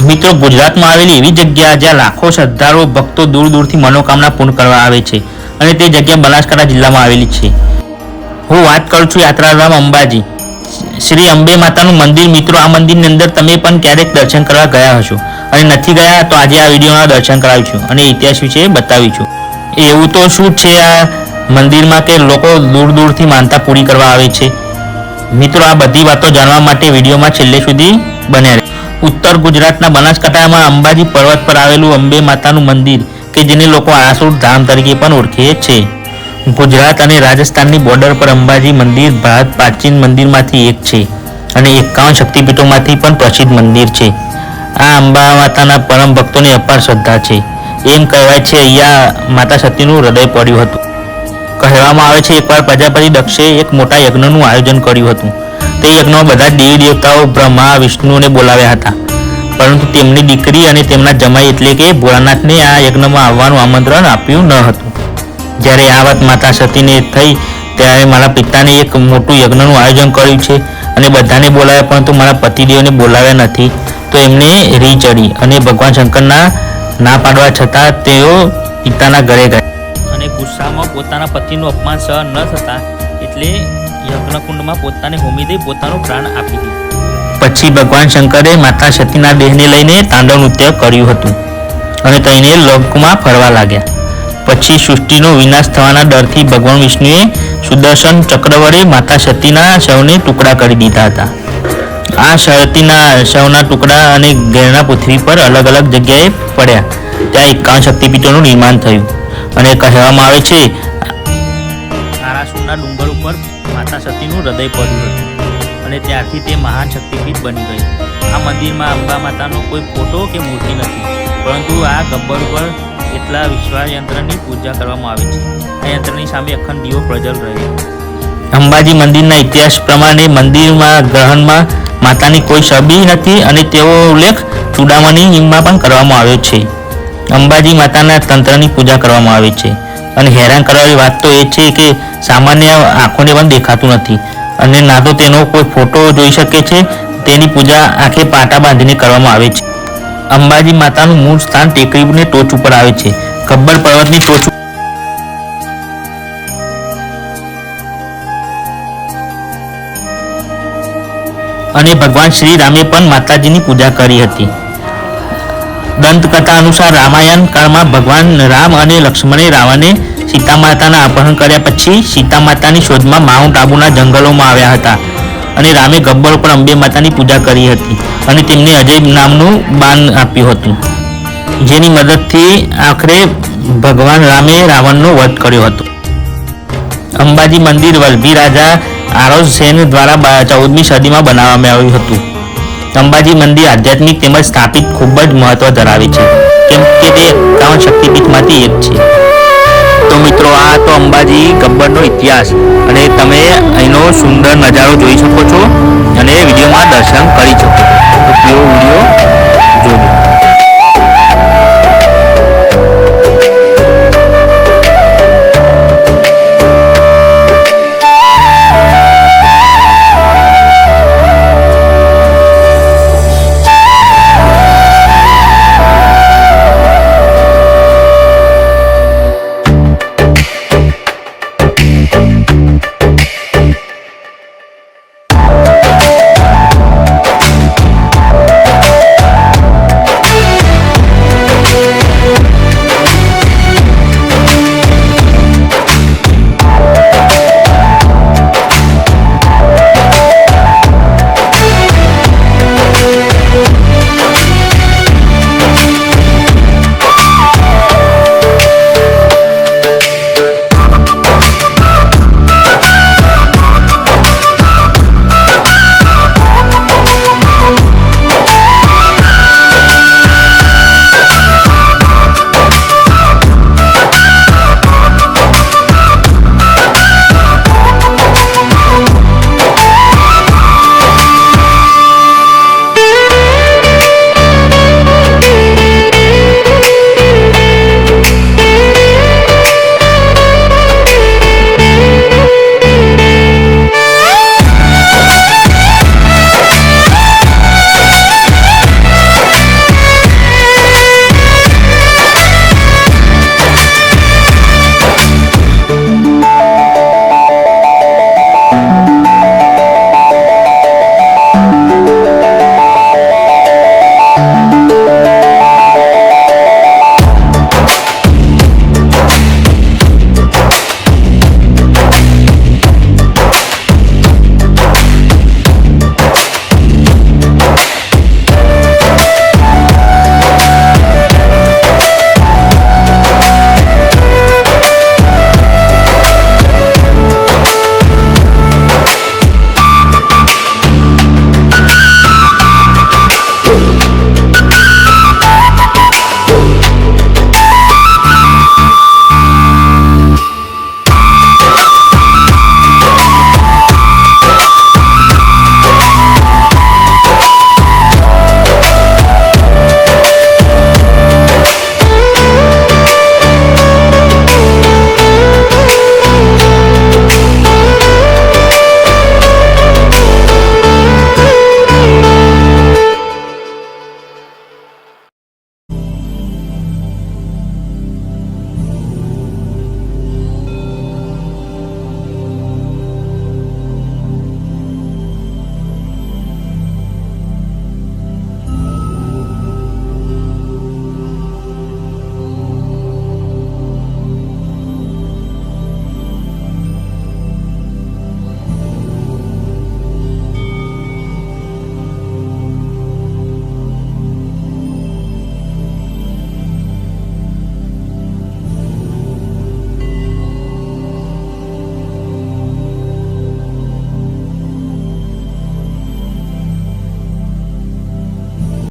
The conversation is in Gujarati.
મિત્રો, ગુજરાતમાં આવેલી એવી જગ્યા જ્યાં લાખો શ્રદ્ધાળુઓ ભક્તો દૂર દૂરથી મનોકામના પૂર્ણ કરવા આવે છે અને તે જગ્યા બનાસકાંઠા જિલ્લામાં આવેલી છે. હું વાત કરું છું યાત્રાધામ અંબાજી શ્રી અંબે માતાનું મંદિર. મિત્રો, આ મંદિરની અંદર તમે પણ ક્યારેક દર્શન કરવા ગયા હશો અને નથી ગયા તો આજે આ વિડીયોમાં દર્શન કરાવીશું અને ઇતિહાસ વિશે બતાવીશું. એવું તો શું છે આ મંદિરમાં કે લોકો દૂર દૂરથી માનતા પૂરી કરવા આવે છે? મિત્રો, આ બધી વાતો જાણવા માટે વિડીયોમાં છેલ્લે સુધી બન્યા રહે. ઉત્તર ગુજરાતના બનાસકાંઠામાં અંબાજી પર્વત પર આવેલું અંબે માતાનું મંદિર કે જેને લોકો આસુર ધામ તરીકે પણ ઓળખે છે. ગુજરાત અને રાજસ્થાનની બોર્ડર પર અંબાજી મંદિર ભારત પ્રાચીન મંદિરમાંથી એક છે અને 51 શક્તિપીઠોમાંથી પણ પ્રસિદ્ધ મંદિર છે. આ અંબા માતાના પરમ ભક્તોની અપાર શ્રદ્ધા છે. એમ કહેવાય છે અહીંયા માતા સતીનું હૃદય પડ્યું હતું. કહેવામાં આવે છે એકવાર પ્રજાપતિ દક્ષે એક મોટા યજ્ઞનું આયોજન કર્યું હતું. તે યજ્ઞમાં બધા દેવી દેવતાઓ બ્રહ્મા વિષ્ણુને બોલાવ્યા હતા, પરંતુ તેમની દીકરી અને તેમના જમાઈ એટલે કે ભોળાનાથને આ યજ્ઞમાં આવવાનું આમંત્રણ આપ્યું ન હતું. જ્યારે આ વાત માતા સતીને થઈ ત્યારે મારા પિતાને એક મોટું યજ્ઞનું આયોજન કર્યું છે અને બધાને બોલાવ્યા, પરંતુ મારા પતિદેવને બોલાવ્યા નથી. તો એમને રી ચડી અને ભગવાન શંકરના ના પાડવા છતાં તેઓ પિતાના ઘરે ગયા અને ગુસ્સામાં પોતાના પતિનું અપમાન સહન ન થતા એટલે યજ્ઞકુંડમાં પોતાને હોમી દઈ પોતાનો પ્રાણ આપી દીધો. પછી ભગવાન શંકરે માતા સતીના દેહને લઈને તાંડવ નૃત્ય કર્યું હતું અને તેને લોકમાં ફરવા લાગ્યા. પછી સૃષ્ટિનો વિનાશ થવાના ડરથી ભગવાન વિષ્ણુએ સુદર્શન ચક્ર વડે માતા સતીના શવને ટુકડા કરી દીધા હતા. આ સતીના શવના ટુકડા અને ઘેરના પૃથ્વી પર અલગ અલગ જગ્યાએ પડ્યા. ત્યાં 51 શક્તિપીઠોનું નિર્માણ થયું અને કહેવામાં આવે છે આરાસુરના ડુંગર ઉપર માતા સતીનું હૃદય પડ્યું હતું અને ત્યારથી તે મહાન શક્તિપીઠ બની ગઈ. આ મંદિરમાં અંબા માતાનો કોઈ ફોટો કે મૂર્તિ નથી, પરંતુ આ ગબ્બર ઉપર એટલા વિશ્વાસ યંત્રની પૂજા કરવામાં આવે છે. આ યંત્રની સામે અખંડ દીવો પ્રજ્વલ રહે. અંબાજી મંદિરના ઇતિહાસ પ્રમાણે મંદિરમાં ગ્રહણમાં માતાની કોઈ છબી નથી અને તેવો ઉલ્લેખ ચૂડામણીમાં પણ કરવામાં આવ્યો છે. અંબાજી માતાના તંત્રની પૂજા કરવામાં આવે છે અને હેરાન કરવાની વાત તો એ છે કે સામાન્ય આંખોને પણ દેખાતું નથી અને ના તો તેનો કોઈ ફોટો જોઈ શકે છે. તેની પૂજા આંખે પાટા બાંધીને કરવામાં આવે છે. અંબાજી માતાનું મૂળ સ્થાન ટેકરીની ટોચ ઉપર આવે છે. ગબ્બર પર્વતની ટોચ અને ભગવાન શ્રી રામે પણ માતાજીની પૂજા કરી હતી. દંતકથા અનુસાર રામાયણ કાળમાં ભગવાન રામ અને લક્ષ્મણે રાવણે સીતા માતાના અપહરણ કર્યા પછી સીતા માતાની શોધમાં માઉન્ટ આબુના જંગલોમાં આવ્યા હતા અને રામે ગબ્બર ઉપર અંબે માતાની પૂજા કરી હતી અને તેમને અજય નામનું બાણ આપ્યું હતું, જેની મદદથી આખરે ભગવાન રામે રાવણનો વધ કર્યો હતો. અંબાજી મંદિર વલ્લભી રાજા આરોઝ સેન દ્વારા 14મી સદીમાં બનાવવામાં આવ્યું હતું. અંબાજી મંદિર આધ્યાત્મિક તેમજ સ્થાપિત ખૂબ જ મહત્વ ધરાવે છે, કેમ કે તે 51 શક્તિપીઠમાંથી એક છે. તો મિત્રો, આ તો અંબાજી ગબ્બરનો ઇતિહાસ અને તમે અહીંનો સુંદર નજારો જોઈ શકો છો અને વિડીયોમાં દર્શન કરી શકો છો. તો વિડીયો